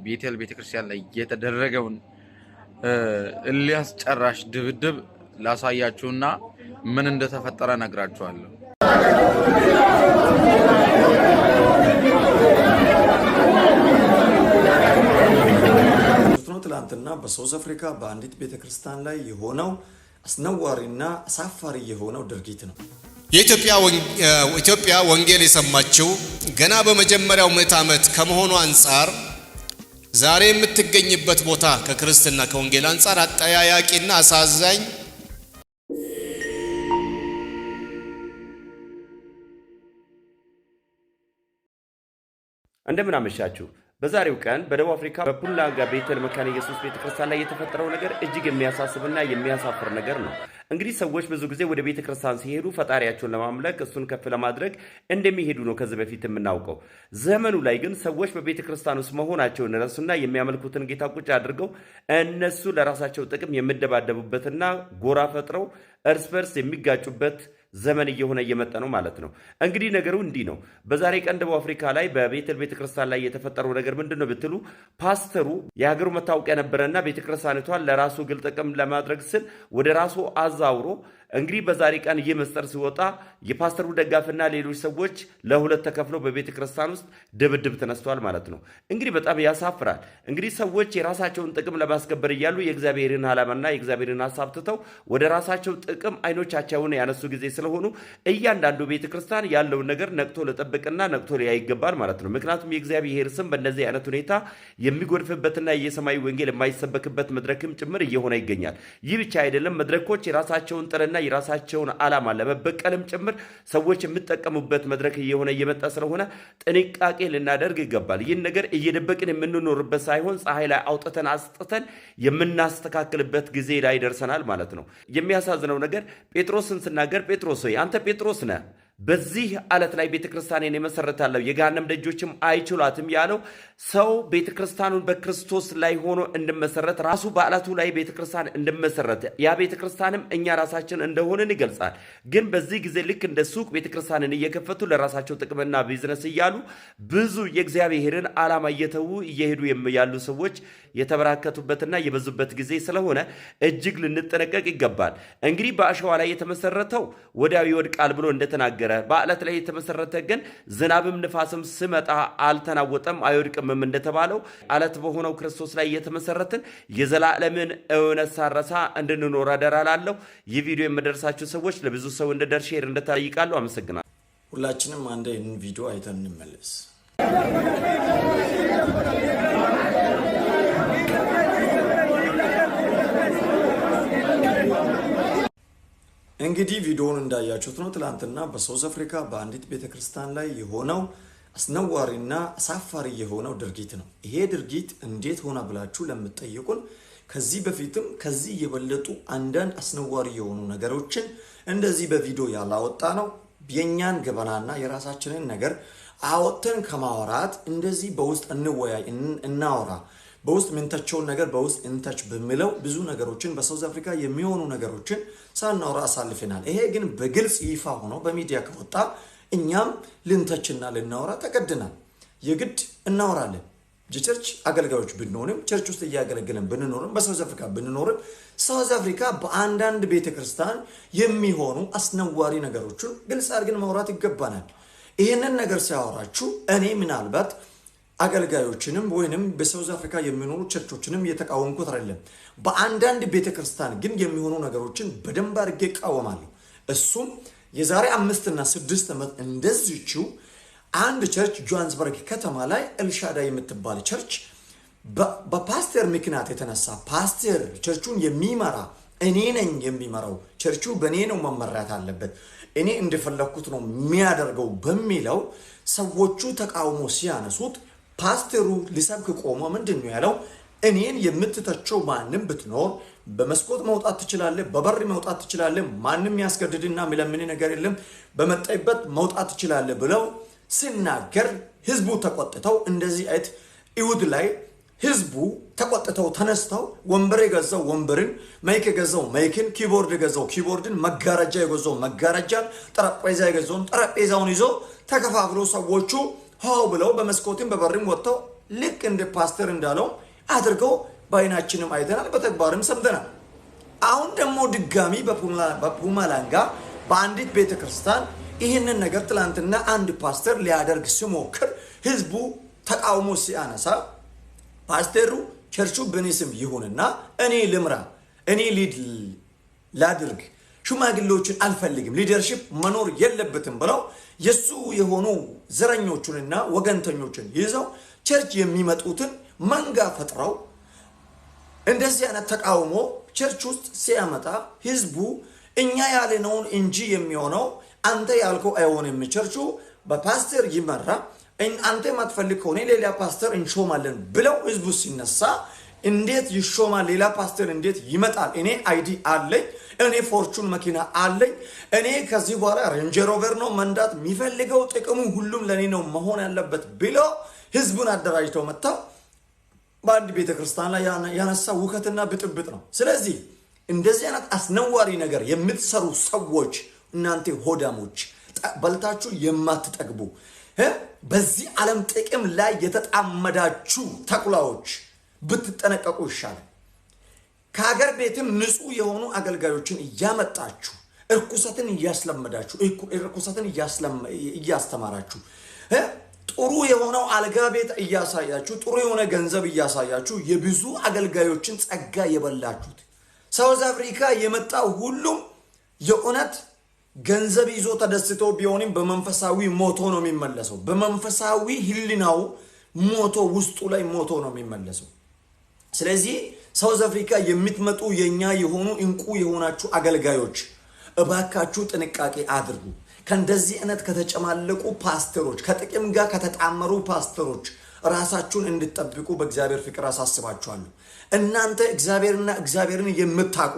ቤቴል ቤተክርስቲያን ላይ የተደረገውን ሊያስጨራሽ ድብድብ ላሳያችሁና ምን እንደተፈጠረ ነግራችኋለሁ። ትላንትና በሳውዝ አፍሪካ በአንዲት ቤተክርስቲያን ላይ የሆነው አስነዋሪና አሳፋሪ የሆነው ድርጊት ነው። ኢትዮጵያ ወንጌል የሰማችው ገና በመጀመሪያው ምዕተ ዓመት ከመሆኑ አንፃር ዛሬ የምትገኝበት ቦታ ከክርስትና ከወንጌል አንፃር አጠያያቂና አሳዛኝ እንደምን አመሻችሁ። በዛሬው ቀን በደቡብ አፍሪካ በፑላንጋ ቤተል መካነ ኢየሱስ ቤተክርስቲያን ላይ የተፈጠረው ነገር እጅግ የሚያሳስብና የሚያሳፍር ነገር ነው። እንግዲህ ሰዎች ብዙ ጊዜ ወደ ቤተክርስቲያን ሲሄዱ ፈጣሪያቸውን ለማምለክ እሱን ከፍ ለማድረግ እንደሚሄዱ ነው ከዚህ በፊት የምናውቀው። ዘመኑ ላይ ግን ሰዎች በቤተክርስቲያን ውስጥ መሆናቸውን ረሱና የሚያመልኩትን ጌታ ቁጭ አድርገው እነሱ ለራሳቸው ጥቅም የሚደባደቡበትና ጎራ ፈጥረው እርስ በርስ የሚጋጩበት ዘመን እየሆነ እየመጣ ነው ማለት ነው። እንግዲህ ነገሩ እንዲህ ነው። በዛሬ ቀን ደቡብ አፍሪካ ላይ በቤተል ቤተክርስቲያን ላይ የተፈጠረው ነገር ምንድነው ብትሉ ፓስተሩ የሀገሩ መታወቂያ ነበረና ቤተክርስቲያኒቷን ለራሱ ግል ጥቅም ለማድረግ ስል ወደ ራሱ አዛውሮ እንግዲህ በዛሬ ቀን ይህ መስጠር ሲወጣ የፓስተሩ ደጋፊና ሌሎች ሰዎች ለሁለት ተከፍለው በቤተክርስቲያን ውስጥ ድብድብ ተነስተዋል ማለት ነው። እንግዲህ በጣም ያሳፍራል። እንግዲህ ሰዎች የራሳቸውን ጥቅም ለማስከበር እያሉ የእግዚአብሔርን ዓላማና የእግዚአብሔርን ሐሳብ ትተው ወደ ራሳቸው ጥቅም አይኖቻቸውን ያነሱ ጊዜ ስለሆኑ እያንዳንዱ ቤተክርስቲያን ያለውን ነገር ነቅቶ ለጠብቅና ነቅቶ ሊያይ ይገባል ማለት ነው። ምክንያቱም የእግዚአብሔር ስም በእንደዚህ አይነት ሁኔታ የሚጎድፍበትና የሰማይ ወንጌል የማይሰበክበት መድረክም ጭምር እየሆነ ይገኛል። ይህ ብቻ አይደለም። መድረኮች የራሳቸውን ጥረና የራሳቸውን ዓላማ ለመበቀልም ጭምር ሰዎች የሚጠቀሙበት መድረክ እየሆነ እየመጣ ስለሆነ ጥንቃቄ ልናደርግ ይገባል። ይህን ነገር እየደበቅን የምንኖርበት ሳይሆን ፀሐይ ላይ አውጥተን አስጥተን የምናስተካክልበት ጊዜ ላይ ደርሰናል ማለት ነው። የሚያሳዝነው ነገር ጴጥሮስን ስናገር ጴጥሮስ ሆይ አንተ ጴጥሮስ ነህ፣ በዚህ ዓለት ላይ ቤተክርስቲያንን የመሰረታለሁ የገሃነም ደጆችም አይችሏትም ያለው ሰው ቤተክርስቲያኑን በክርስቶስ ላይ ሆኖ እንድመሰረት ራሱ በዓለቱ ላይ ቤተክርስቲያን እንድመሰረት ያ ቤተክርስቲያንም እኛ ራሳችን እንደሆነን ይገልጻል። ግን በዚህ ጊዜ ልክ እንደ ሱቅ ቤተክርስቲያንን እየከፈቱ ለራሳቸው ጥቅምና ቢዝነስ እያሉ ብዙ የእግዚአብሔርን ዓላማ እየተዉ እየሄዱ ያሉ ሰዎች የተበራከቱበትና የበዙበት ጊዜ ስለሆነ እጅግ ልንጠነቀቅ ይገባል። እንግዲህ በአሸዋ ላይ የተመሰረተው ወዲያው ይወድቃል ብሎ እንደተናገረ በዓለት ላይ የተመሰረተ ግን ዝናብም ንፋስም ሲመጣ አልተናወጠም አይወድቅም እንደተባለው ዓለት በሆነው ክርስቶስ ላይ የተመሰረትን የዘላለምን እውነት ሳረሳ እንድንኖር አደራ እላለሁ። ይህ ቪዲዮ የምደርሳችሁ ሰዎች ለብዙ ሰው እንድደርስ ሼር እንድታደርጉ አመሰግናለሁ። ሁላችንም አንዴ ይህን ቪዲዮ አይተን እንመለስ። እንግዲህ ቪዲዮውን እንዳያችሁት ነው። ትላንትና በሳውዝ አፍሪካ በአንዲት ቤተክርስቲያን ላይ የሆነው አስነዋሪና አሳፋሪ የሆነው ድርጊት ነው። ይሄ ድርጊት እንዴት ሆነ ብላችሁ ለምትጠይቁን ከዚህ በፊትም ከዚህ የበለጡ አንዳንድ አስነዋሪ የሆኑ ነገሮችን እንደዚህ በቪዲዮ ያላወጣ ነው። የኛን ገበናና የራሳችንን ነገር አወጥተን ከማወራት እንደዚህ በውስጥ እንወያይ እናወራ በውስጥ ምንተቸውን ነገር በውስጥ እንተች በሚለው ብዙ ነገሮችን በሳውዝ አፍሪካ የሚሆኑ ነገሮችን ሳናወራ አሳልፈናል። ይሄ ግን በግልጽ ይፋ ሆኖ በሚዲያ ከወጣ እኛም ልንተችና ልናወራ ተገደናል። የግድ እናወራለን። የቸርች አገልጋዮች ብንሆንም ቸርች ውስጥ እያገለገለን ብንኖርም በሳውዝ አፍሪካ ብንኖርም ሳውዝ አፍሪካ በአንዳንድ ቤተክርስቲያን የሚሆኑ አስነዋሪ ነገሮችን ግልጽ አድርገን ማውራት ይገባናል። ይሄንን ነገር ሲያወራችሁ እኔ ምናልባት አገልጋዮችንም ወይንም በሳውዝ አፍሪካ የሚኖሩ ቸርቾችንም የተቃወምኩት አይደለም። በአንዳንድ ቤተክርስቲያን ግን የሚሆኑ ነገሮችን በደንብ አድርጌ እቃወማለሁ። እሱም የዛሬ 5 እና 6 ዓመት እንደዚህችው አንድ ቸርች ጆሃንስበርግ ከተማ ላይ ኤልሻዳ የምትባል ቸርች በፓስተር ምክንያት የተነሳ ፓስተር ቸርቹን የሚመራ እኔ ነኝ የሚመራው ቸርቹ በእኔ ነው መመራት አለበት እኔ እንደፈለኩት ነው የሚያደርገው በሚለው ሰዎቹ ተቃውሞ ሲያነሱት ፓስተሩ ሊሰብክ ቆሞ ምንድነው ያለው? እኔን የምትተቸው ማንም ብትኖር በመስኮት መውጣት ትችላለህ፣ በበር መውጣት ትችላለህ፣ ማንም ያስገድድና ምለምን ነገር የለም፣ በመጣይበት መውጣት ትችላለህ ብለው ሲናገር ህዝቡ ተቆጥተው እንደዚህ አይት ይሁድ ላይ ህዝቡ ተቆጥተው ተነስተው ወንበር የገዛው ወንበርን፣ ማይክ የገዛው ማይክን፣ ኪቦርድ የገዛው ኪቦርድን፣ መጋረጃ የገዛው መጋረጃን፣ ጠረጴዛ የገዛው ጠረጴዛውን ይዞ ተከፋፍለው ሰዎቹ ሃው ብለው በመስኮትም በበርም ወጥተው ልክ እንደ ፓስተር እንዳለው አድርገው በአይናችንም አይተናል፣ በተግባርም ሰምተናል። አሁን ደግሞ ድጋሚ በፑማላንጋ በአንዲት ቤተክርስቲያን ይህንን ነገር ትላንትና አንድ ፓስተር ሊያደርግ ሲሞክር ህዝቡ ተቃውሞ ሲያነሳ ፓስተሩ ቸርቹ በኔ ስም ይሁንና እኔ ልምራ፣ እኔ ሊድ ላድርግ፣ ሽማግሌዎችን አልፈልግም፣ ሊደርሺፕ መኖር የለበትም ብለው የሱ የሆኑ ዘረኞቹንና ወገንተኞችን ይዘው ቸርች የሚመጡትን መንጋ ፈጥረው እንደዚህ አይነት ተቃውሞ ቸርች ውስጥ ሲያመጣ ህዝቡ እኛ ያለነውን እንጂ የሚሆነው አንተ ያልከው አይሆንም፣ ቸርቹ በፓስተር ይመራ፣ አንተ ማትፈልግ ከሆነ ሌላ ፓስተር እንሾማለን ብለው ህዝቡ ሲነሳ እንዴት ይሾማል? ሌላ ፓስተር እንዴት ይመጣል? እኔ አይዲ አለኝ፣ እኔ ፎርቹን መኪና አለኝ፣ እኔ ከዚህ በኋላ ሬንጀር ሮቨር ነው መንዳት የሚፈልገው፣ ጥቅሙ ሁሉም ለኔ ነው መሆን ያለበት ብለው ህዝቡን አደራጅተው መጣው በአንድ ቤተክርስቲያን ላይ ያነሳ ውከትና ብጥብጥ ነው። ስለዚህ እንደዚህ አይነት አስነዋሪ ነገር የምትሰሩ ሰዎች እናንተ ሆዳሞች፣ በልታችሁ የማትጠግቡ በዚህ ዓለም ጥቅም ላይ የተጣመዳችሁ ተኩላዎች ብትጠነቀቁ ይሻላል። ከሀገር ቤትም ንጹህ የሆኑ አገልጋዮችን እያመጣችሁ እርኩሰትን እያስለመዳችሁ እርኩሰትን እያስተማራችሁ ጥሩ የሆነው አልጋ ቤት እያሳያችሁ ጥሩ የሆነ ገንዘብ እያሳያችሁ የብዙ አገልጋዮችን ጸጋ የበላችሁት ሳውዝ አፍሪካ የመጣው ሁሉም የእውነት ገንዘብ ይዞ ተደስቶ ቢሆንም በመንፈሳዊ ሞቶ ነው የሚመለሰው። በመንፈሳዊ ህሊናው ሞቶ ውስጡ ላይ ሞቶ ነው የሚመለሰው። ስለዚህ ሳውዝ አፍሪካ የምትመጡ የኛ የሆኑ እንቁ የሆናችሁ አገልጋዮች እባካችሁ ጥንቃቄ አድርጉ። ከእንደዚህ አይነት ከተጨማለቁ ፓስተሮች፣ ከጥቅም ጋር ከተጣመሩ ፓስተሮች ራሳችሁን እንድትጠብቁ በእግዚአብሔር ፍቅር አሳስባችኋለሁ። እናንተ እግዚአብሔርን የምታውቁ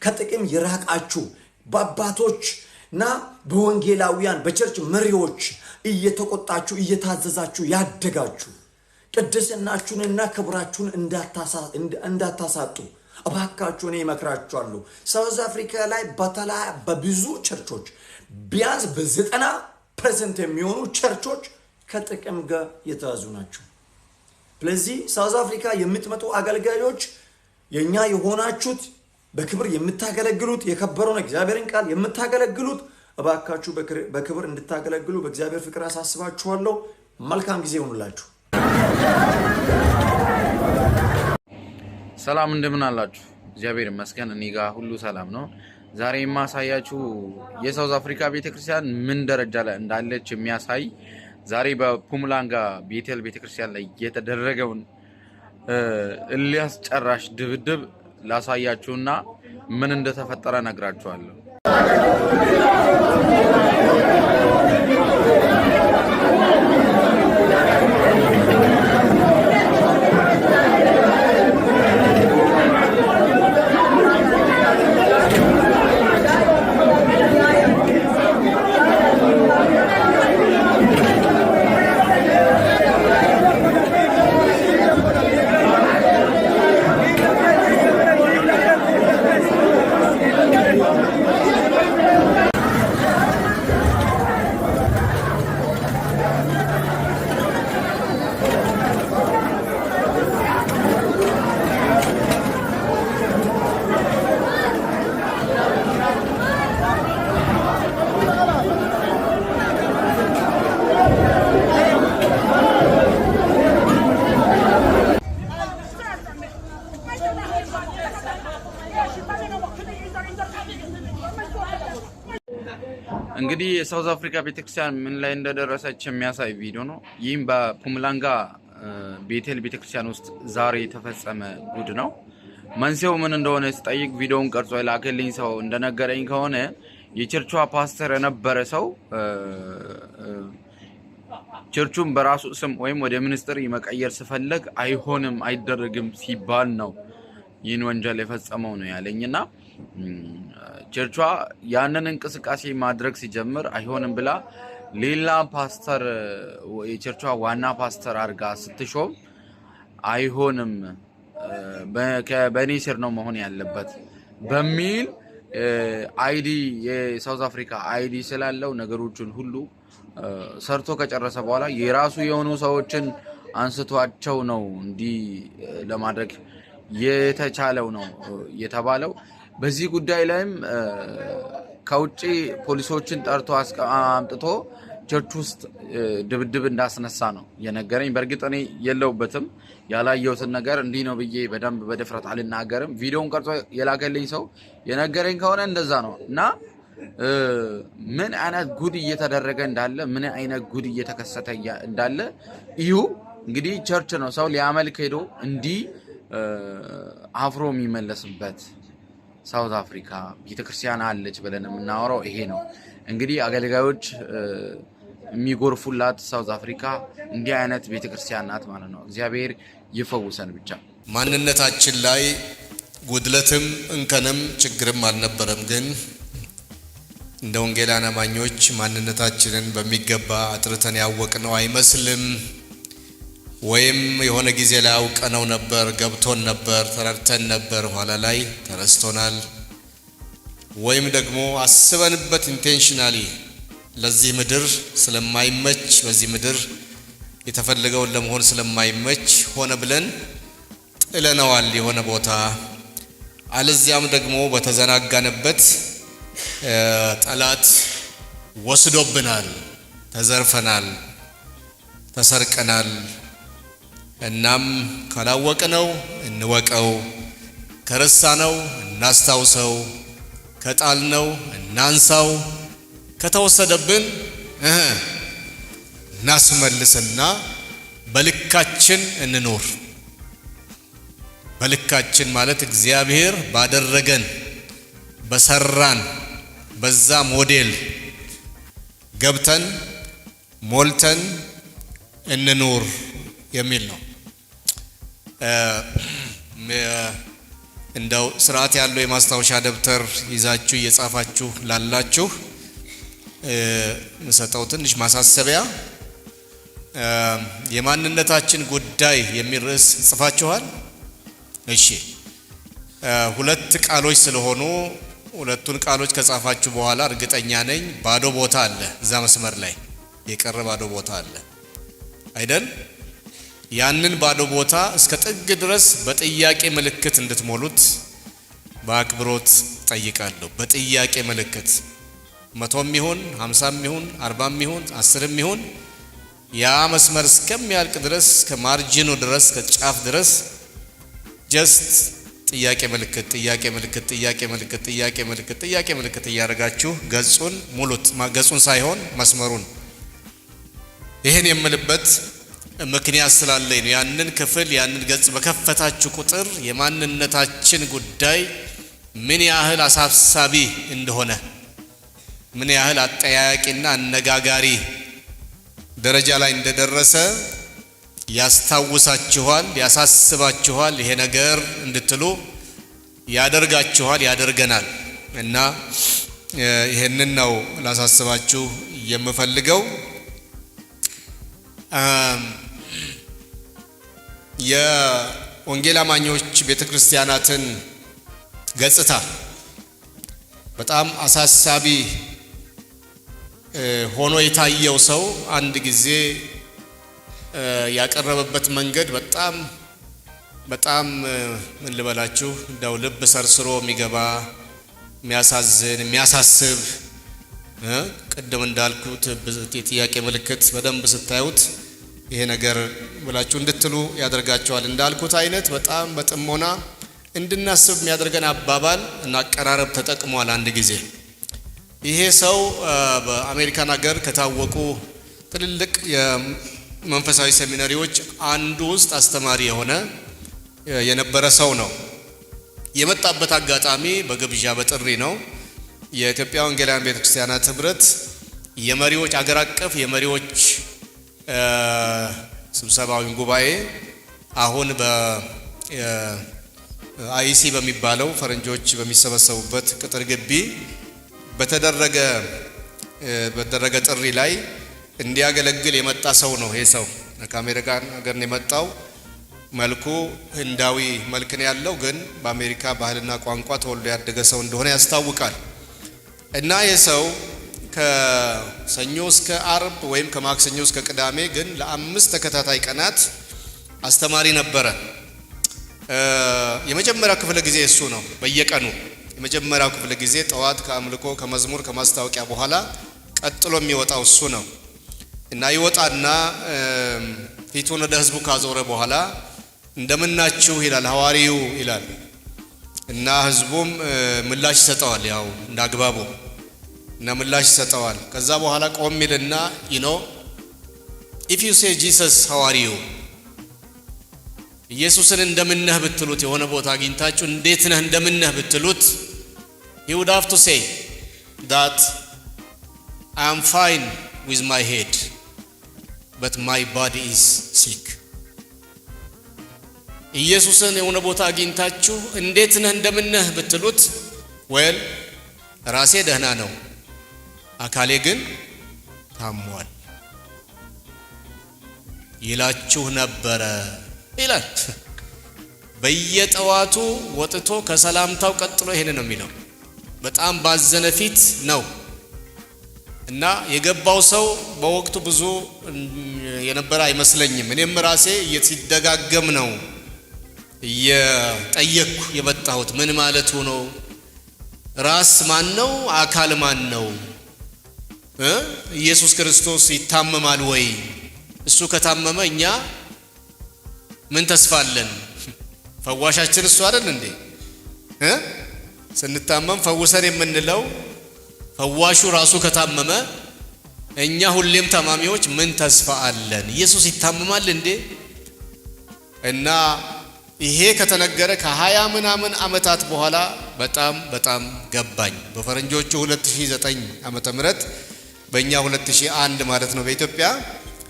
ከጥቅም የራቃችሁ በአባቶችና በወንጌላውያን በቸርች መሪዎች እየተቆጣችሁ እየታዘዛችሁ ያደጋችሁ ቅድስናችሁንና ክብራችሁን እንዳታሳጡ እባካችሁ እኔ እመክራችኋለሁ። ሳውዝ አፍሪካ ላይ በብዙ ቸርቾች ቢያንስ በ90% የሚሆኑ ቸርቾች ከጥቅም ጋር የተያዙ ናቸው። ስለዚህ ሳውዝ አፍሪካ የምትመጡ አገልጋዮች የኛ የሆናችሁት በክብር የምታገለግሉት የከበረውን እግዚአብሔርን ቃል የምታገለግሉት እባካችሁ በክብር እንድታገለግሉ በእግዚአብሔር ፍቅር አሳስባችኋለሁ። መልካም ጊዜ ይሁንላችሁ። ሰላም እንደምን አላችሁ? እግዚአብሔር ይመስገን እኔ ጋር ሁሉ ሰላም ነው። ዛሬ የማሳያችሁ የሳውዝ አፍሪካ ቤተክርስቲያን ምን ደረጃ ላይ እንዳለች የሚያሳይ ዛሬ በፑማላንጋ ቤቴል ቤተክርስቲያን ላይ የተደረገውን እልህ አስጨራሽ ድብድብ ላሳያችሁና ምን እንደተፈጠረ ነግራችኋለሁ። እንግዲህ የሳውዝ አፍሪካ ቤተክርስቲያን ምን ላይ እንደደረሰች የሚያሳይ ቪዲዮ ነው። ይህም በፑማላንጋ ቤቴል ቤተክርስቲያን ውስጥ ዛሬ የተፈጸመ ጉድ ነው። መንስኤው ምን እንደሆነ ስጠይቅ ቪዲዮውን ቀርጾ የላከልኝ ሰው እንደነገረኝ ከሆነ የቸርቿ ፓስተር የነበረ ሰው ቸርቹን በራሱ ስም ወይም ወደ ሚኒስትሪ መቀየር ሲፈልግ አይሆንም አይደረግም ሲባል ነው ይህን ወንጀል የፈጸመው ነው ያለኝና ቸርቿ ያንን እንቅስቃሴ ማድረግ ሲጀምር አይሆንም ብላ ሌላ ፓስተር የቸርቿ ዋና ፓስተር አድርጋ ስትሾም አይሆንም በእኔ ስር ነው መሆን ያለበት በሚል አይዲ የሳውዝ አፍሪካ አይዲ ስላለው ነገሮችን ሁሉ ሰርቶ ከጨረሰ በኋላ የራሱ የሆኑ ሰዎችን አንስቷቸው ነው እንዲህ ለማድረግ የተቻለው ነው የተባለው። በዚህ ጉዳይ ላይም ከውጪ ፖሊሶችን ጠርቶ አምጥቶ ቸርች ውስጥ ድብድብ እንዳስነሳ ነው የነገረኝ። በእርግጥ እኔ የለውበትም ያላየሁትን ነገር እንዲህ ነው ብዬ በደንብ በድፍረት አልናገርም። ቪዲዮውን ቀርጾ የላከልኝ ሰው የነገረኝ ከሆነ እንደዛ ነው እና ምን አይነት ጉድ እየተደረገ እንዳለ ምን አይነት ጉድ እየተከሰተ እንዳለ እዩ። እንግዲህ ቸርች ነው ሰው ሊያመልክ ሄዶ እንዲህ አፍሮ የሚመለስበት ሳውዝ አፍሪካ ቤተክርስቲያን አለች ብለን የምናወራው ይሄ ነው። እንግዲህ አገልጋዮች የሚጎርፉላት ሳውዝ አፍሪካ እንዲህ አይነት ቤተክርስቲያን ናት ማለት ነው። እግዚአብሔር ይፈውሰን ብቻ። ማንነታችን ላይ ጉድለትም እንከንም ችግርም አልነበረም። ግን እንደ ወንጌላውያን አማኞች ማንነታችንን በሚገባ አጥርተን ያወቅነው አይመስልም። ወይም የሆነ ጊዜ ላይ አውቀነው ነበር፣ ገብቶን ነበር፣ ተረድተን ነበር፣ ኋላ ላይ ተረስቶናል። ወይም ደግሞ አስበንበት ኢንቴንሽናሊ ለዚህ ምድር ስለማይመች በዚህ ምድር የተፈለገውን ለመሆን ስለማይመች ሆነ ብለን ጥለነዋል የሆነ ቦታ። አለዚያም ደግሞ በተዘናጋንበት ጠላት ወስዶብናል፣ ተዘርፈናል፣ ተሰርቀናል። እናም ካላወቅነው እንወቀው፣ ከረሳነው እናስታውሰው፣ ከጣልነው እናንሳው፣ ከተወሰደብን እናስመልስና በልካችን እንኖር። በልካችን ማለት እግዚአብሔር ባደረገን በሰራን በዛ ሞዴል ገብተን ሞልተን እንኖር የሚል ነው። እንደው ስርዓት ያለው የማስታወሻ ደብተር ይዛችሁ እየጻፋችሁ ላላችሁ መሰጠው ትንሽ ማሳሰቢያ የማንነታችን ጉዳይ የሚል ርዕስ ጽፋችኋል። እሺ፣ ሁለት ቃሎች ስለሆኑ ሁለቱን ቃሎች ከጻፋችሁ በኋላ እርግጠኛ ነኝ ባዶ ቦታ አለ፣ እዛ መስመር ላይ የቀረ ባዶ ቦታ አለ አይደል? ያንን ባዶ ቦታ እስከ ጥግ ድረስ በጥያቄ ምልክት እንድትሞሉት በአክብሮት ጠይቃለሁ። በጥያቄ ምልክት 100ም ይሁን 50ም ይሁን 40ም ይሁን 10ም ይሁን ያ መስመር እስከሚያልቅ ድረስ ከማርጂኑ ድረስ ከጫፍ ድረስ ጀስት ጥያቄ ምልክት ጥያቄ ምልክት ጥያቄ ምልክት ጥያቄ ምልክት ጥያቄ ምልክት እያደረጋችሁ ገጹን ሙሉት። ገጹን ሳይሆን መስመሩን። ይሄን የምልበት ምክንያት ስላለኝ ነው። ያንን ክፍል ያንን ገጽ በከፈታችሁ ቁጥር የማንነታችን ጉዳይ ምን ያህል አሳሳቢ እንደሆነ ምን ያህል አጠያያቂና አነጋጋሪ ደረጃ ላይ እንደደረሰ ያስታውሳችኋል፣ ያሳስባችኋል። ይሄ ነገር እንድትሉ ያደርጋችኋል፣ ያደርገናል። እና ይሄንን ነው ላሳስባችሁ የምፈልገው። የወንጌል አማኞች ቤተክርስቲያናትን ገጽታ በጣም አሳሳቢ ሆኖ የታየው ሰው አንድ ጊዜ ያቀረበበት መንገድ በጣም ምን ልበላችሁ እንደው ልብ ሰርስሮ የሚገባ የሚያሳዝን የሚያሳስብ ቅድም እንዳልኩት የጥያቄ ምልክት በደንብ ስታዩት ይሄ ነገር ብላችሁ እንድትሉ ያደርጋቸዋል። እንዳልኩት አይነት በጣም በጥሞና እንድናስብ የሚያደርገን አባባል እና አቀራረብ ተጠቅሟል። አንድ ጊዜ ይሄ ሰው በአሜሪካን ሀገር ከታወቁ ትልልቅ የመንፈሳዊ ሴሚናሪዎች አንዱ ውስጥ አስተማሪ የነበረ ሰው ነው። የመጣበት አጋጣሚ በግብዣ በጥሪ ነው። የኢትዮጵያ ወንጌላውያን ቤተክርስቲያናት ህብረት የመሪዎች አገር አቀፍ የመሪዎች ስብሰባዊ ጉባኤ አሁን በአይሲ በሚባለው ፈረንጆች በሚሰበሰቡበት ቅጥር ግቢ በተደረገ ጥሪ ላይ እንዲያገለግል የመጣ ሰው ነው። ይሄ ሰው ከአሜሪካን ሀገር ነው የመጣው። መልኩ ህንዳዊ መልክ ነው ያለው፣ ግን በአሜሪካ ባህልና ቋንቋ ተወልዶ ያደገ ሰው እንደሆነ ያስታውቃል። እና ይህ ሰው ከሰኞ እስከ አርብ ወይም ከማክሰኞ እስከ ቅዳሜ ግን ለ5 ተከታታይ ቀናት አስተማሪ ነበረ። የመጀመሪያው ክፍለ ጊዜ እሱ ነው። በየቀኑ የመጀመሪያው ክፍለ ጊዜ ጠዋት ከአምልኮ ከመዝሙር ከማስታወቂያ በኋላ ቀጥሎ የሚወጣው እሱ ነው እና ይወጣና ፊቱን ወደ ህዝቡ ካዞረ በኋላ እንደምናችሁ ይላል፣ ሐዋርያው ይላል እና ህዝቡም ምላሽ ይሰጠዋል፣ ያው እንዳግባቡ እና ምላሽ ይሰጠዋል። ከዛ በኋላ ቆም ይልና if you say Jesus how are you ኢየሱስን እንደምነህ ብትሉት የሆነ ቦታ አግኝታችሁ እንዴት ነህ እንደምነህ ብትሉት he would have to say that I am fine with my head but my body is sick ኢየሱስን የሆነ ቦታ አግኝታችሁ እንዴት ነህ እንደምነህ ብትሉት well ራሴ ደህና ነው አካሌ ግን ታሟል ይላችሁ ነበረ ይላል። በየጠዋቱ ወጥቶ ከሰላምታው ቀጥሎ ይሄን ነው የሚለው። በጣም ባዘነ ፊት ነው እና የገባው ሰው በወቅቱ ብዙ የነበረ አይመስለኝም። እኔም ራሴ እየተደጋገም ነው እየጠየቅኩ የመጣሁት ምን ማለቱ ነው? ራስ ማን ነው? አካል ማን ነው? ኢየሱስ ክርስቶስ ይታመማል ወይ? እሱ ከታመመ እኛ ምን ተስፋ አለን? ፈዋሻችን እሱ አይደል እንዴ? ስንታመም ፈውሰን የምንለው ፈዋሹ ራሱ ከታመመ እኛ ሁሌም ታማሚዎች ምን ተስፋ አለን? ኢየሱስ ይታመማል እንዴ? እና ይሄ ከተነገረ ከ20 ምናምን ዓመታት በኋላ በጣም ገባኝ። በፈረንጆቹ 2009 ዓመተ ምህረት በእኛ 2001 ማለት ነው በኢትዮጵያ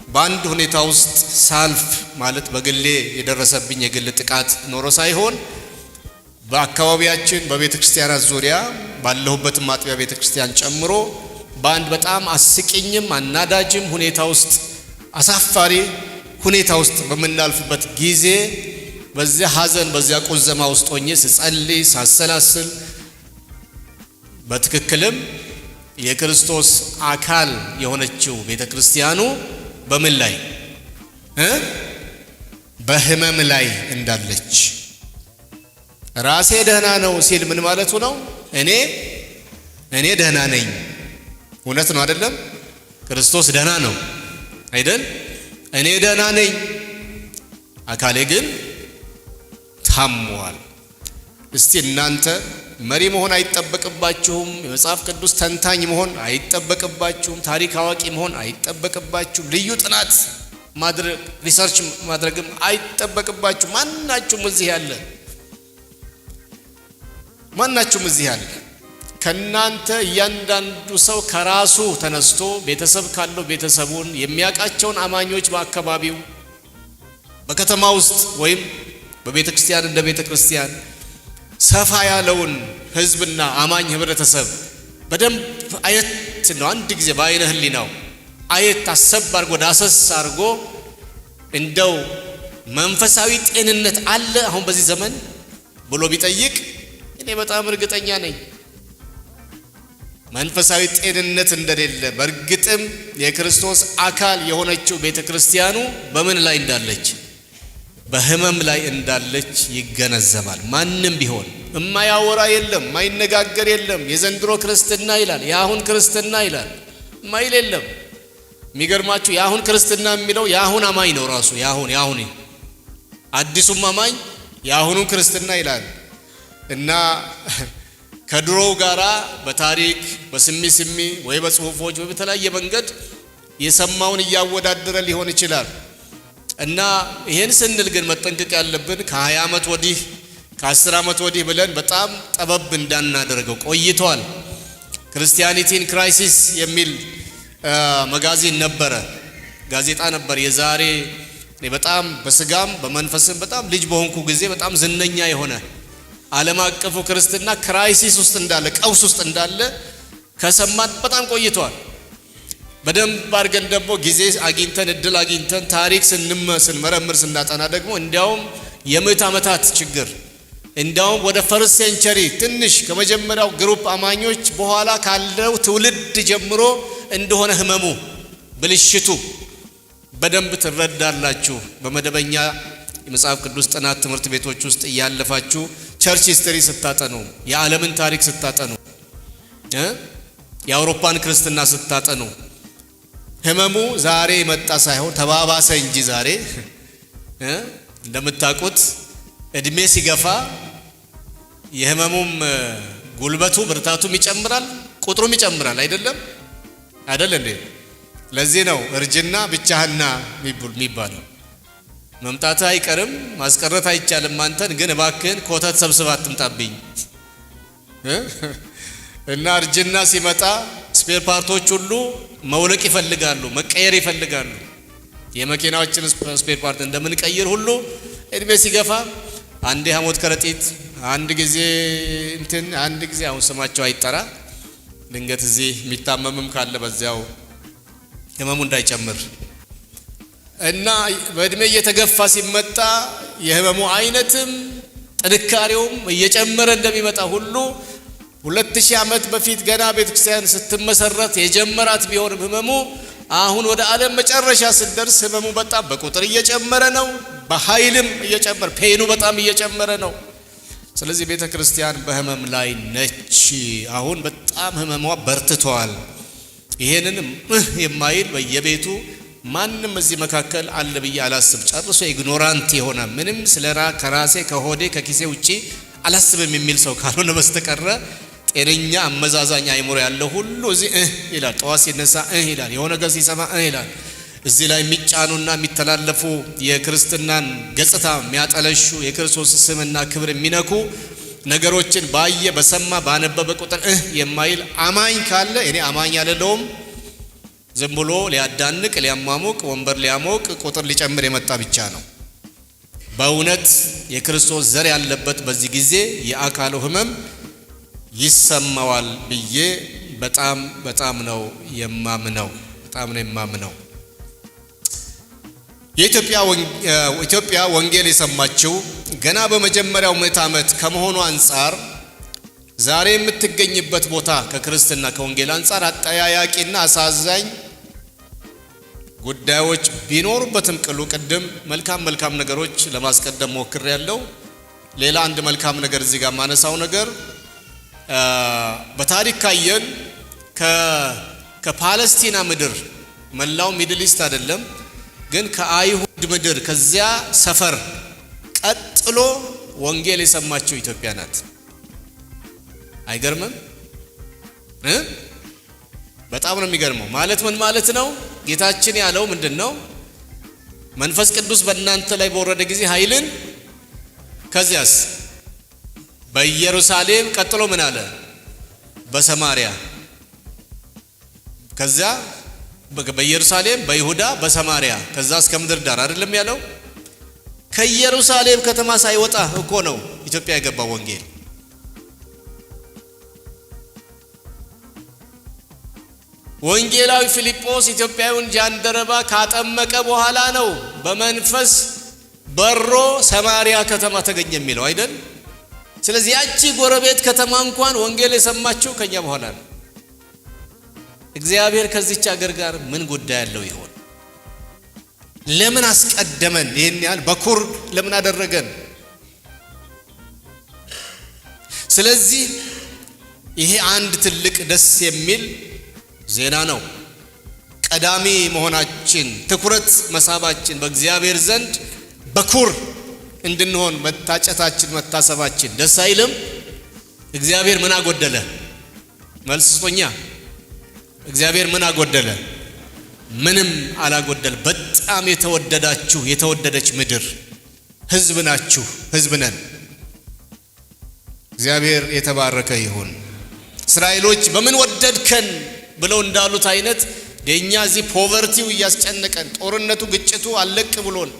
በአንድ ሁኔታ ውስጥ ሳልፍ ማለት በግሌ የደረሰብኝ የግል ጥቃት ኖሮ ሳይሆን በአካባቢያችን በቤተክርስቲያናት ዙሪያ ባለሁበት ማጥቢያ ቤተክርስቲያን ጨምሮ በአንድ በጣም አስቂኝም አናዳጅም ሁኔታ ውስጥ አሳፋሪ ሁኔታ ውስጥ በመናልፍበት ጊዜ በዚያ ሐዘን በዚያ ቁዘማ ውስጥ ሆኜ ስጸልይ ሳሰላስል በትክክልም የክርስቶስ አካል የሆነችው ቤተክርስቲያኑ በምን ላይ በህመም ላይ እንዳለች ራሴ ደህና ነው ሲል ምን ማለቱ ነው? እኔ ደህና ነኝ። እውነት ነው አይደለም? ክርስቶስ ደህና ነው አይደል? እኔ ደህና ነኝ፣ አካሌ ግን ታሟል። እስቲ እናንተ መሪ መሆን አይጠበቅባችሁም፣ የመጽሐፍ ቅዱስ ተንታኝ መሆን አይጠበቅባችሁም፣ ታሪክ አዋቂ መሆን አይጠበቅባችሁም፣ ልዩ ጥናት ማድረግ ሪሰርች ማድረግም አይጠበቅባችሁም። ማናችሁም እዚህ ያለ ከናንተ እያንዳንዱ ሰው ከራሱ ተነስቶ ቤተሰብ ካለው ቤተሰቡን የሚያቃቸውን አማኞች በአካባቢው በከተማ ውስጥ ወይም በቤተክርስቲያን እንደ ቤተክርስቲያን ሰፋ ያለውን ህዝብና አማኝ ህብረተሰብ በደንብ አየት ነው አንድ ጊዜ በአይነ ህሊናው አየት አሰብ አድርጎ ዳሰስ አድርጎ እንደው መንፈሳዊ ጤንነት አለ አሁን በዚህ ዘመን ብሎ ቢጠይቅ እኔ በጣም እርግጠኛ ነኝ መንፈሳዊ ጤንነት እንደሌለ። በእርግጥም የክርስቶስ አካል የሆነችው ቤተክርስቲያኑ በምን ላይ እንዳለች በህመም ላይ እንዳለች ይገነዘባል። ማንም ቢሆን የማያወራ የለም፣ የማይነጋገር የለም። የዘንድሮ ክርስትና ይላል፣ የአሁን ክርስትና ይላል፣ ማይል የለም። የሚገርማችሁ የአሁን ክርስትና የሚለው የአሁን አማኝ ነው ራሱ የአሁን አዲሱም አማኝ የአሁኑ ክርስትና ይላል እና ከድሮው ጋራ በታሪክ በስሚ ወይ በጽሁፎች ወይ በተለያየ መንገድ የሰማውን እያወዳደረ ሊሆን ይችላል። እና ይሄን ስንል ግን መጠንቀቅ ያለብን ከ20 ዓመት ወዲህ ከ10 ዓመት ወዲህ ብለን በጣም ጠበብ እንዳናደርገው ቆይቷል። ክርስቲያኒቲ ኢን ክራይሲስ የሚል መጋዚን ነበረ፣ ጋዜጣ ነበር። የዛሬ በጣም በስጋም በመንፈስም በጣም ልጅ በሆንኩ ጊዜ በጣም ዝነኛ የሆነ ዓለም አቀፉ ክርስትና ክራይሲስ ውስጥ እንዳለ ቀውስ ውስጥ እንዳለ ከሰማን በጣም ቆይቷል። በደንብ አድርገን ደግሞ ጊዜ አግኝተን እድል አግኝተን ታሪክ ስንመረምር ስናጠና ደግሞ እንዲያውም የምዕት ዓመታት ችግር እንዲያውም ወደ ፈርስት ሴንቸሪ ትንሽ ከመጀመሪያው ግሩፕ አማኞች በኋላ ካለው ትውልድ ጀምሮ እንደሆነ ህመሙ ብልሽቱ በደንብ ትረዳላችሁ። በመደበኛ የመጽሐፍ ቅዱስ ጥናት ትምህርት ቤቶች ውስጥ እያለፋችሁ ቸርች ሂስትሪ ስታጠኑ፣ የዓለምን ታሪክ ስታጠኑ፣ የአውሮፓን ክርስትና ስታጠኑ ህመሙ ዛሬ መጣ ሳይሆን ተባባሰ እንጂ ዛሬ እንደምታውቁት እድሜ ሲገፋ የህመሙም ጉልበቱ ብርታቱም ይጨምራል፣ ቁጥሩም ይጨምራል። አይደለም እንዴ? ለዚህ ነው እርጅና ብቻህና የሚባለው። መምጣት አይቀርም፣ ማስቀረት አይቻልም። አንተን ግን እባክህን ኮተት ሰብስባ አትምጣብኝ እና እርጅና ሲመጣ ስፔር ፓርቶች ሁሉ መውለቅ ይፈልጋሉ፣ መቀየር ይፈልጋሉ። የመኪናዎችን ስፔር ፓርት እንደምንቀይር ሁሉ እድሜ ሲገፋ አንዴ ሐሞት ከረጢት፣ አንድ ጊዜ አንድ ጊዜ አሁን ስማቸው አይጠራ ድንገት እዚህ የሚታመምም ካለ በዚያው ህመሙ እንዳይጨምር እና በእድሜ እየተገፋ ሲመጣ የህመሙ አይነትም ጥንካሬውም እየጨመረ እንደሚመጣ ሁሉ 2000 ዓመት በፊት ገና ቤተክርስቲያን ስትመሰረት የጀመራት ቢሆንም ህመሙ አሁን ወደ ዓለም መጨረሻ ስትደርስ ህመሙ በጣም በቁጥር እየጨመረ ነው፣ በኃይልም እየጨመረ ፔኑ በጣም እየጨመረ ነው። ስለዚህ ቤተክርስቲያን በህመም ላይ ነች። አሁን በጣም ህመሟ በርትቷል። ይሄንንም የማይል በየቤቱ ማንም እዚህ መካከል አለ ብዬ አላስብ። ጨርሶ ኢግኖራንት የሆነ ምንም ስለራ ከራሴ ከሆዴ ከኪሴ ውጪ አላስብም የሚል ሰው ካልሆነ በስተቀር ጤነኛ አመዛዛኝ አይምሮ ያለው ሁሉ እዚህ ይላል። ጠዋት ሲነሳ ይላል። የሆነ ነገር ሲሰማ ይላል። እዚህ ላይ የሚጫኑና የሚተላለፉ የክርስትናን ገጽታ የሚያጠለሹ የክርስቶስ ስምና ክብር የሚነኩ ነገሮችን ባየ በሰማ ባነበበ ቁጥር የማይል አማኝ ካለ እኔ አማኝ አይደለሁም። ዝም ብሎ ሊያዳንቅ ሊያሟሙቅ ወንበር ሊያሞቅ ቁጥር ሊጨምር የመጣ ብቻ ነው። በእውነት የክርስቶስ ዘር ያለበት በዚህ ጊዜ የአካሉ ህመም ይሰማዋል ብዬ በጣም ነው የማምነው። ኢትዮጵያ ወንጌል የሰማችው ገና በመጀመሪያው ምዕተ ዓመት ከመሆኑ አንጻር ዛሬ የምትገኝበት ቦታ ከክርስትና ከወንጌል አንጻር አጠያያቂና አሳዛኝ ጉዳዮች ቢኖሩበትም ቅሉ ቅድም መልካም ነገሮች ለማስቀደም ሞክሬያለሁ። ሌላ አንድ መልካም ነገር እዚህ ጋር ማነሳው ነገር በታሪክ ካየን ከፓለስቲና ምድር መላው ሚድል ኢስት አይደለም ግን ከአይሁድ ምድር ከዚያ ሰፈር ቀጥሎ ወንጌል የሰማችው ኢትዮጵያ ናት። አይገርምም? በጣም ነው የሚገርመው። ማለት ምን ማለት ነው? ጌታችን ያለው ምንድነው? መንፈስ ቅዱስ በእናንተ ላይ በወረደ ጊዜ ኃይልን ከዚያስ በኢየሩሳሌም ቀጥሎ ምን አለ? በሰማሪያ ከዚያ በኢየሩሳሌም በይሁዳ በሰማሪያ ከዛ እስከ ምድር ዳር አይደለም ያለው? ከኢየሩሳሌም ከተማ ሳይወጣ እኮ ነው ኢትዮጵያ የገባው ወንጌል። ወንጌላዊ ፊልጶስ ኢትዮጵያውን ጃንደረባ ካጠመቀ በኋላ ነው በመንፈስ በሮ ሰማሪያ ከተማ ተገኘ የሚለው አይደል? ስለዚህ ያቺ ጎረቤት ከተማ እንኳን ወንጌል የሰማችው ከኛ በኋላ ነው። እግዚአብሔር ከዚች ሀገር ጋር ምን ጉዳይ ያለው ይሆን? ለምን አስቀደመን? ይሄን ያህል በኩር ለምን አደረገን? ስለዚህ ይሄ አንድ ትልቅ ደስ የሚል ዜና ነው። ቀዳሚ መሆናችን፣ ትኩረት መሳባችን፣ በእግዚአብሔር ዘንድ በኩር እንድንሆን መታጨታችን፣ መታሰባችን ደስ አይልም? እግዚአብሔር ምን አጎደለ? መልስ ስጦኛ። እግዚአብሔር ምን አጎደለ? ምንም አላጎደለ። በጣም የተወደዳችሁ የተወደደች ምድር ህዝብ ናችሁ፣ ህዝብ ነን። እግዚአብሔር የተባረከ ይሁን። እስራኤሎች በምን ወደድከን ብለው እንዳሉት አይነት የኛ እዚህ ፖቨርቲው እያስጨነቀን ጦርነቱ ግጭቱ አለቅ ብሎን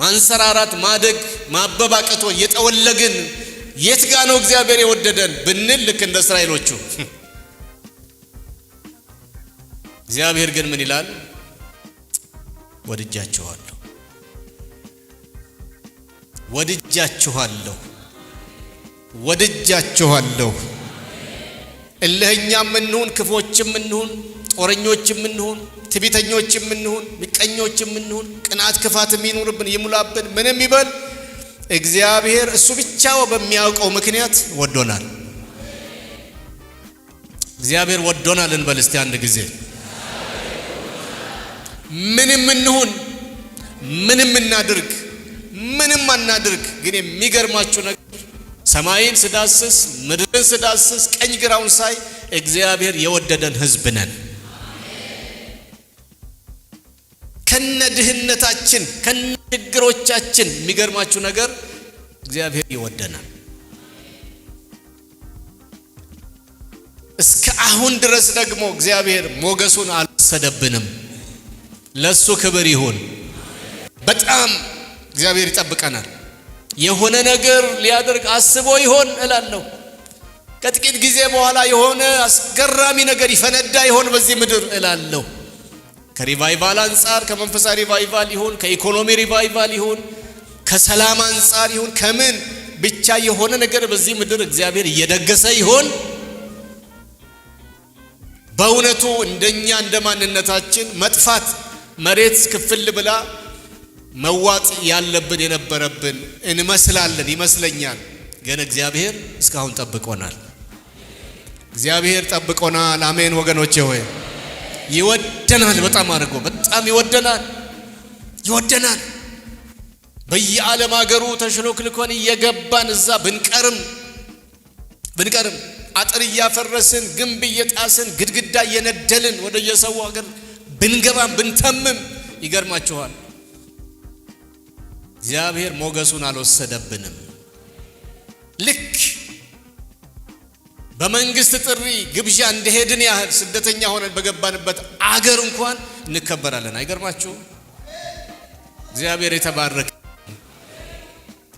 ማንሰራራት ማደግ ማበባቀቶ እየጠወለግን የት ጋ ነው እግዚአብሔር የወደደን ብንል ልክ እንደ እስራኤሎቹ እግዚአብሔር ግን ምን ይላል? ወድጃችኋለሁ፣ ወድጃችኋለሁ፣ ወድጃችኋለሁ። እልህኛም እንሁን ክፎችም እንሁን ጦረኞች የምንሆን ትዕቢተኞች የምንሆን ምቀኞች የምንሆን ቅናት ክፋት የሚኖርብን ይሙላብን ምንም ይበል እግዚአብሔር እሱ ብቻው በሚያውቀው ምክንያት ወዶናል። እግዚአብሔር ወዶናል እንበል እስቲ አንድ ጊዜ። ምንም እንሁን ምንም እናድርግ ምንም አናድርግ ግን የሚገርማችሁ ነገር ሰማይን ስዳስስ ምድርን ስዳስስ ቀኝ ግራውን ሳይ እግዚአብሔር የወደደን ሕዝብ ነን። ከነ ድህነታችን ከነ ችግሮቻችን የሚገርማችሁ ነገር እግዚአብሔር ይወደናል። እስከ አሁን ድረስ ደግሞ እግዚአብሔር ሞገሱን አልወሰደብንም። ለሱ ክብር ይሁን። በጣም እግዚአብሔር ይጠብቀናል። የሆነ ነገር ሊያደርግ አስቦ ይሆን እላለሁ። ከጥቂት ጊዜ በኋላ የሆነ አስገራሚ ነገር ይፈነዳ ይሆን በዚህ ምድር እላለሁ። ከሪቫይቫል አንፃር ከመንፈሳዊ ሪቫይቫል ይሁን ከኢኮኖሚ ሪቫይቫል ይሁን ከሰላም አንፃር ይሁን ከምን ብቻ የሆነ ነገር በዚህ ምድር እግዚአብሔር እየደገሰ ይሆን። በእውነቱ እንደኛ እንደማንነታችን መጥፋት መሬት ክፍል ብላ መዋጥ ያለብን የነበረብን እንመስላለን ይመስለኛል። ግን እግዚአብሔር እስካሁን ጠብቆናል። እግዚአብሔር ጠብቆናል። አሜን ወገኖቼ ሆይ ይወደናል። በጣም አድርጎ በጣም ይወደናል። በየዓለም ሀገሩ ተሽሎክልኮን እየገባን እዛ ብንቀርም አጥር እያፈረስን ግንብ እየጣስን ግድግዳ እየነደልን ወደ የሰው ሀገር ብንገባም ብንተምም ይገርማችኋል እግዚአብሔር ሞገሱን አልወሰደብንም። ልክ በመንግስት ጥሪ ግብዣ እንደሄድን ያህል ስደተኛ ሆነን በገባንበት አገር እንኳን እንከበራለን። አይገርማችሁ? እግዚአብሔር የተባረከ።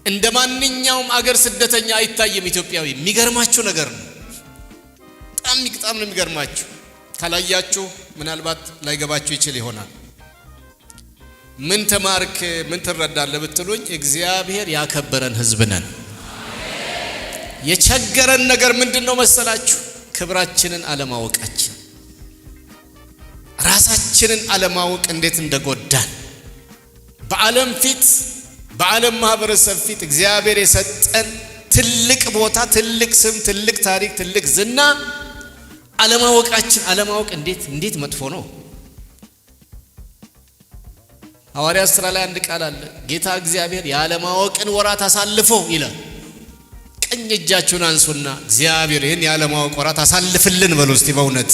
እንደማንኛውም አገር ስደተኛ አይታየም ኢትዮጵያዊ። የሚገርማችሁ ነገር ነው። በጣም ነው የሚገርማችሁ። ካላያችሁ ምናልባት ላይገባችሁ ይችል ይሆናል። ምን ተማርክ ምን ትረዳለህ ብትሉኝ እግዚአብሔር ያከበረን ሕዝብ ነን። የቸገረን ነገር ምንድነው መሰላችሁ? ክብራችንን አለማወቃችን፣ ራሳችንን አለማወቅ እንዴት እንደጎዳን በዓለም ፊት በዓለም ማህበረሰብ ፊት እግዚአብሔር የሰጠን ትልቅ ቦታ፣ ትልቅ ስም፣ ትልቅ ታሪክ፣ ትልቅ ዝና አለማወቃችን አለማወቅ እንዴት መጥፎ ነው። ሐዋርያት ሥራ ላይ አንድ ቃል አለ። ጌታ እግዚአብሔር ያለማወቅን ወራት አሳልፎ ይላል። ቀኝ እጃችሁን አንሱና እግዚአብሔር ይህን ያለማወቅ ወራት አሳልፍልን በሉ እስቲ። በእውነት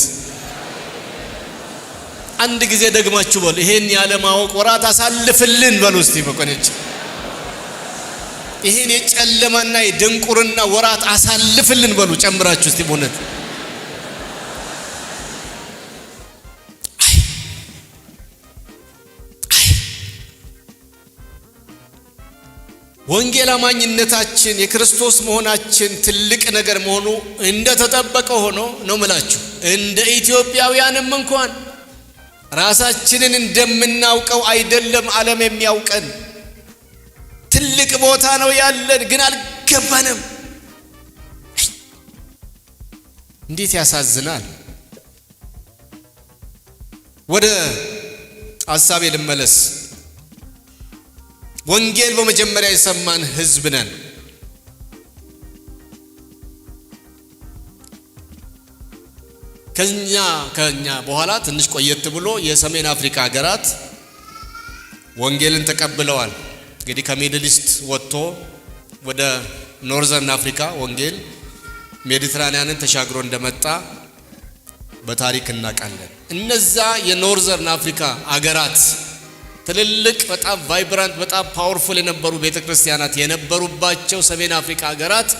አንድ ጊዜ ደግማችሁ በሉ፣ ይህን ያለማወቅ ወራት አሳልፍልን በሉ እስቲ። በቆነች ይህን የጨለማና የድንቁርና ወራት አሳልፍልን በሉ ጨምራችሁ እስቲ። በእውነት ወንጌል አማኝነታችን የክርስቶስ መሆናችን ትልቅ ነገር መሆኑ እንደተጠበቀ ሆኖ ነው ምላችሁ። እንደ ኢትዮጵያውያንም እንኳን ራሳችንን እንደምናውቀው አይደለም ዓለም የሚያውቀን። ትልቅ ቦታ ነው ያለን፣ ግን አልገባንም። እንዴት ያሳዝናል። ወደ ሐሳቤ ልመለስ። ወንጌል በመጀመሪያ የሰማን ሕዝብ ነን። ከኛ በኋላ ትንሽ ቆየት ብሎ የሰሜን አፍሪካ ሀገራት ወንጌልን ተቀብለዋል። እንግዲህ ከሚድል ኢስት ወጥቶ ወደ ኖርዘርን አፍሪካ ወንጌል ሜዲትራኒያንን ተሻግሮ እንደመጣ በታሪክ እናውቃለን። እነዛ የኖርዘርን አፍሪካ ሀገራት ትልልቅ በጣም ቫይብራንት በጣም ፓወርፉል የነበሩ ቤተክርስቲያናት የነበሩባቸው ሰሜን አፍሪካ ሀገራት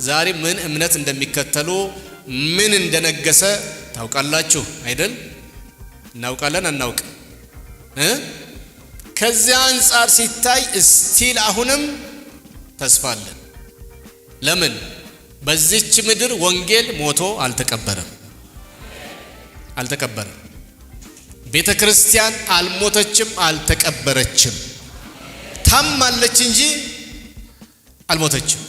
ዛሬ ምን እምነት እንደሚከተሉ ምን እንደነገሰ ታውቃላችሁ አይደል? እናውቃለን አናውቅ? ከዚያ አንፃር ሲታይ ስቲል አሁንም ተስፋ አለን። ለምን? በዚች ምድር ወንጌል ሞቶ አልተቀበረም። ቤተ ክርስቲያን አልሞተችም፣ አልተቀበረችም። ታማለች እንጂ አልሞተችም።